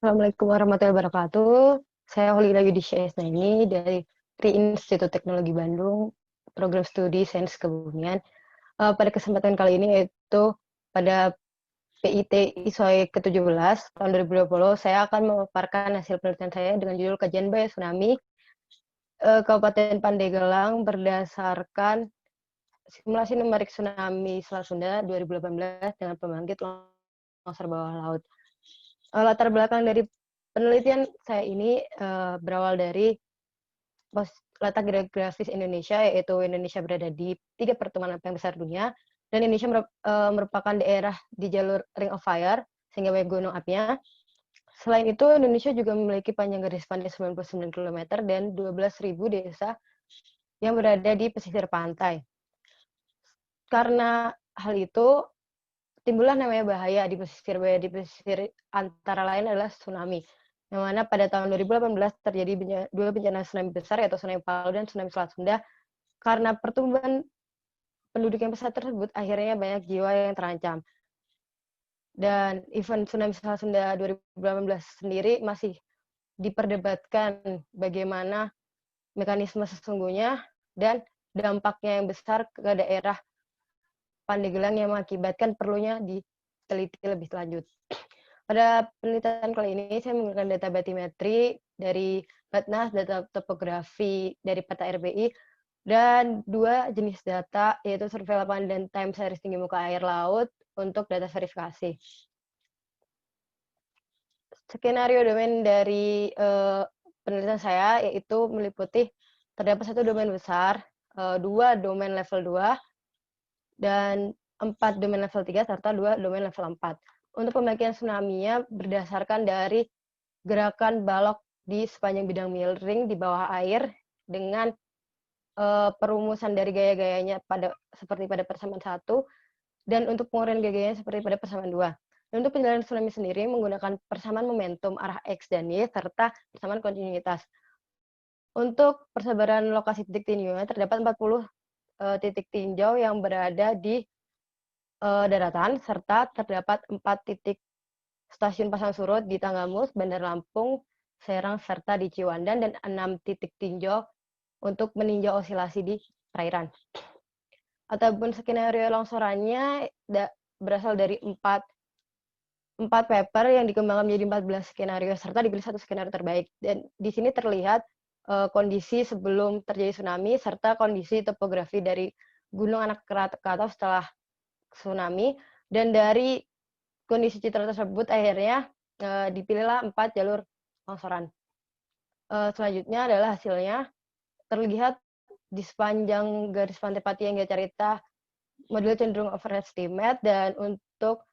Assalamualaikum warahmatullahi wabarakatuh. Saya Holila Yudisya Esnaini dari Institut Teknologi Bandung, Program Studi Sains Kebumian. Pada kesempatan kali ini yaitu pada PIT ISOE ke-17 tahun 2020, saya akan memaparkan hasil penelitian saya dengan judul Kajian Bahaya Tsunami Kabupaten Pandeglang berdasarkan simulasi numerik tsunami Selat Sunda 2018 dengan pembangkit longsor bawah laut. Latar belakang dari penelitian saya ini berawal dari letak geografis Indonesia, yaitu Indonesia berada di 3 pertemuan yang besar dunia, dan Indonesia merupakan daerah di jalur Ring of Fire, sehingga banyak gunung apinya. Selain itu, Indonesia juga memiliki panjang garis pantai 99 km dan 12.000 desa yang berada di pesisir pantai. Karena hal itu, timbullah namanya bahaya di pesisir. Bahaya di pesisir antara lain adalah tsunami, yang mana pada tahun 2018 terjadi dua bencana tsunami besar, yaitu tsunami Palu dan tsunami Selat Sunda. Karena pertumbuhan penduduk yang besar tersebut, akhirnya banyak jiwa yang terancam. Dan event tsunami Selat Sunda 2018 sendiri masih diperdebatkan bagaimana mekanisme sesungguhnya dan dampaknya yang besar ke daerah Pandeglang yang mengakibatkan perlunya diteliti lebih lanjut. Pada penelitian kali ini, saya menggunakan data batimetri dari Batnas, data topografi dari peta RBI, dan 2 jenis data, yaitu survei lapangan dan time series tinggi muka air laut untuk data verifikasi. Skenario domain dari penelitian saya, yaitu meliputi terdapat 1 domain besar, 2 domain level 2, dan 4 domain level 3 serta 2 domain level 4. Untuk pembagian tsunami-nya berdasarkan dari gerakan balok di sepanjang bidang miring di bawah air dengan perumusan dari gaya-gayanya seperti pada persamaan 1, dan untuk penguraian gaya-gayanya seperti pada persamaan 2. Dan untuk penjelasan tsunami sendiri menggunakan persamaan momentum arah X dan Y serta persamaan kontinuitas. Untuk persebaran lokasi titik tinjaunya terdapat 40 titik tinjau yang berada di daratan, serta terdapat 4 titik stasiun pasang surut di Tanggamus, Bandar Lampung, Serang, serta di Ciwandan, dan 6 titik tinjau untuk meninjau osilasi di perairan. Ataupun skenario longsorannya berasal dari 4 paper yang dikembangkan menjadi 14 skenario, serta dipilih 1 skenario terbaik. Dan di sini terlihat kondisi sebelum terjadi tsunami, serta kondisi topografi dari Gunung Anak Krakatau setelah tsunami, dan dari kondisi citra tersebut akhirnya dipilihlah 4 jalur longsoran. Selanjutnya adalah hasilnya terlihat di sepanjang garis pantai Pati hingga Carita model cenderung overestimate, dan untuk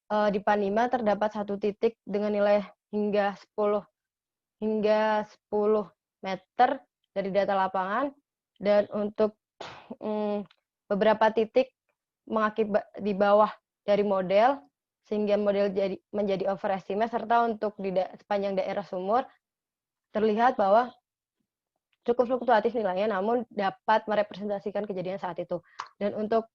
di Panima terdapat 1 titik dengan nilai hingga 10 meter dari data lapangan, dan untuk beberapa titik di bawah dari model, sehingga model menjadi overestimate, serta untuk di sepanjang daerah sumur terlihat bahwa cukup fluktuatif nilainya, namun dapat merepresentasikan kejadian saat itu. Dan untuk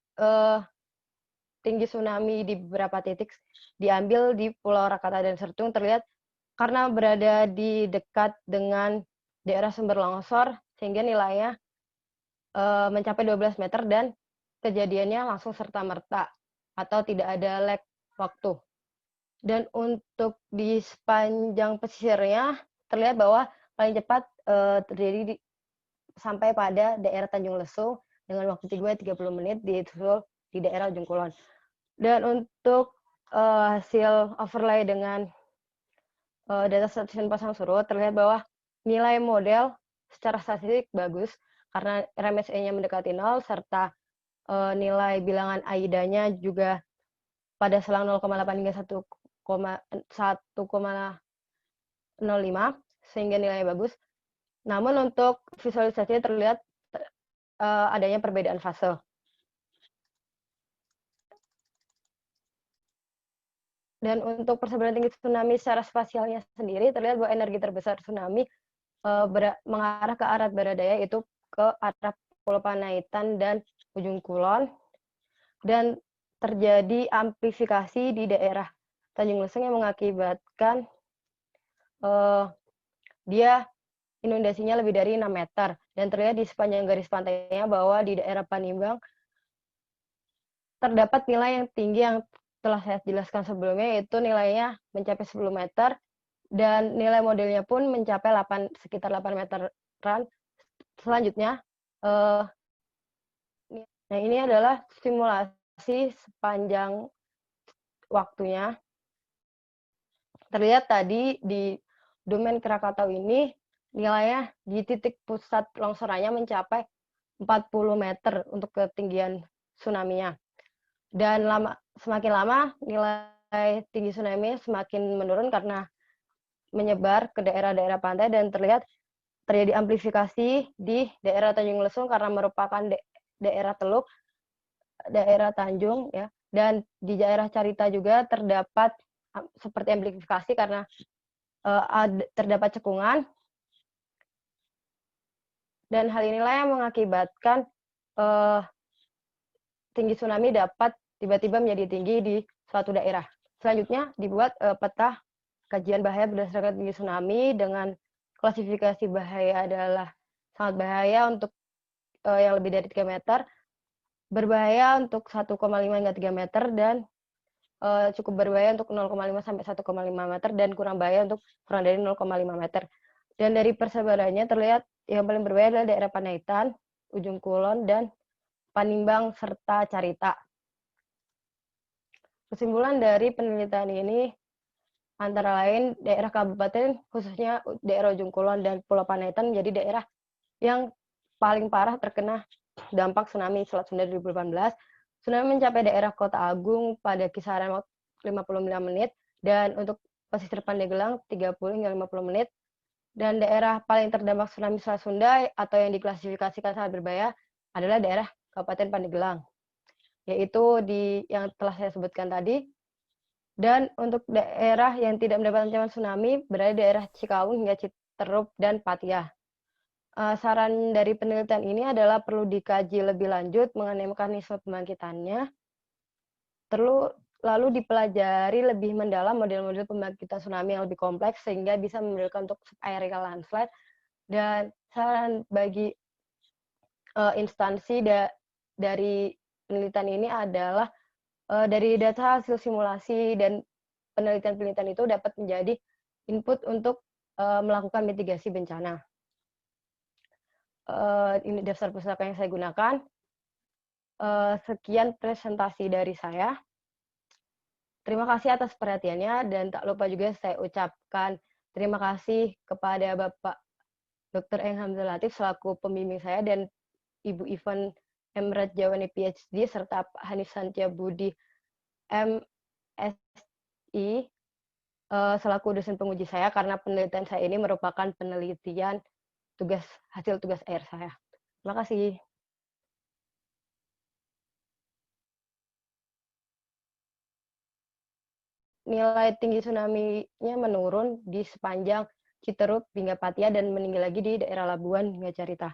tinggi tsunami di beberapa titik diambil di Pulau Rakata dan Sertung, terlihat karena berada di dekat dengan daerah sumber longsor, sehingga nilainya mencapai 12 meter dan kejadiannya langsung serta-merta atau tidak ada lag waktu. Dan untuk di sepanjang pesisirnya terlihat bahwa paling cepat terjadi sampai pada daerah Tanjung Lesung dengan waktu 30 menit, disusul di daerah Ujung Kulon. Dan untuk hasil overlay dengan data stasiun pasang surut terlihat bahwa nilai model secara statistik bagus karena RMSE-nya mendekati 0, serta nilai bilangan AIDA-nya juga pada selang 0,8 hingga 1,05, sehingga nilainya bagus. Namun untuk visualisasinya terlihat adanya perbedaan fase. Dan untuk persebaran tinggi tsunami secara spasialnya sendiri terlihat bahwa energi terbesar tsunami mengarah ke arah barat daya, yaitu ke arah Pulau Panaitan dan Ujung Kulon, dan terjadi amplifikasi di daerah Tanjung Lesung yang mengakibatkan dia inundasinya lebih dari 6 meter. Dan terlihat di sepanjang garis pantainya bahwa di daerah Panimbang terdapat nilai yang tinggi yang telah saya jelaskan sebelumnya, yaitu nilainya mencapai 10 meter, dan nilai modelnya pun mencapai sekitar 8 meteran. Selanjutnya, nah ini adalah simulasi sepanjang waktunya. Terlihat tadi di domain Krakatau ini nilainya di titik pusat longsorannya mencapai 40 meter untuk ketinggian tsunami-nya. Dan semakin lama nilai tinggi tsunami semakin menurun karena menyebar ke daerah-daerah pantai, dan terlihat terjadi amplifikasi di daerah Tanjung Lesung karena merupakan daerah teluk, daerah Tanjung ya. Dan di daerah Carita juga terdapat seperti amplifikasi karena terdapat cekungan, dan hal inilah yang mengakibatkan tinggi tsunami dapat tiba-tiba menjadi tinggi di suatu daerah. Selanjutnya dibuat peta kajian bahaya berdasarkan tinggi tsunami dengan klasifikasi bahaya adalah sangat bahaya untuk yang lebih dari 3 meter, berbahaya untuk 1,5 hingga 3 meter, dan cukup berbahaya untuk 0,5 sampai 1,5 meter, dan kurang bahaya untuk kurang dari 0,5 meter. Dan dari persebarannya terlihat yang paling berbahaya adalah daerah Panaitan, Ujung Kulon, dan Panimbang, serta Carita. Kesimpulan dari penelitian ini antara lain daerah kabupaten, khususnya daerah Ujung Kulon dan Pulau Panaitan, menjadi daerah yang paling parah terkena dampak tsunami Selat Sunda 2018. Tsunami mencapai daerah Kota Agung pada kisaran 59 menit, dan untuk pesisir Pandeglang 30 hingga 50 menit. Dan daerah paling terdampak tsunami Selat Sunda atau yang diklasifikasikan sangat berbahaya adalah daerah Kabupaten Pandeglang, yaitu yang telah saya sebutkan tadi. Dan untuk daerah yang tidak mendapat ancaman tsunami berada di daerah Cikawung hingga Citerup dan Patia. Saran dari penelitian ini adalah perlu dikaji lebih lanjut mengenai mekanisme pembangkitannya, lalu dipelajari lebih mendalam model-model pembangkitan tsunami yang lebih kompleks sehingga bisa memberikan untuk aerial landslide. Dan saran bagi instansi dari penelitian ini adalah dari data hasil simulasi dan penelitian-penelitian itu dapat menjadi input untuk melakukan mitigasi bencana. Ini daftar pustaka yang saya gunakan. Sekian presentasi dari saya. Terima kasih atas perhatiannya, dan tak lupa juga saya ucapkan terima kasih kepada Bapak Dr. Eng Hamzah Latif selaku pembimbing saya, dan Ibu Ivan Emrat Jawani PhD, serta Pak Hanif Santia Budi MSI selaku dosen penguji saya, karena penelitian saya ini merupakan penelitian hasil tugas akhir saya. Terima kasih. Nilai tinggi tsunami-nya menurun di sepanjang Citerup hingga Patia, dan meninggi lagi di daerah Labuan hingga Carita.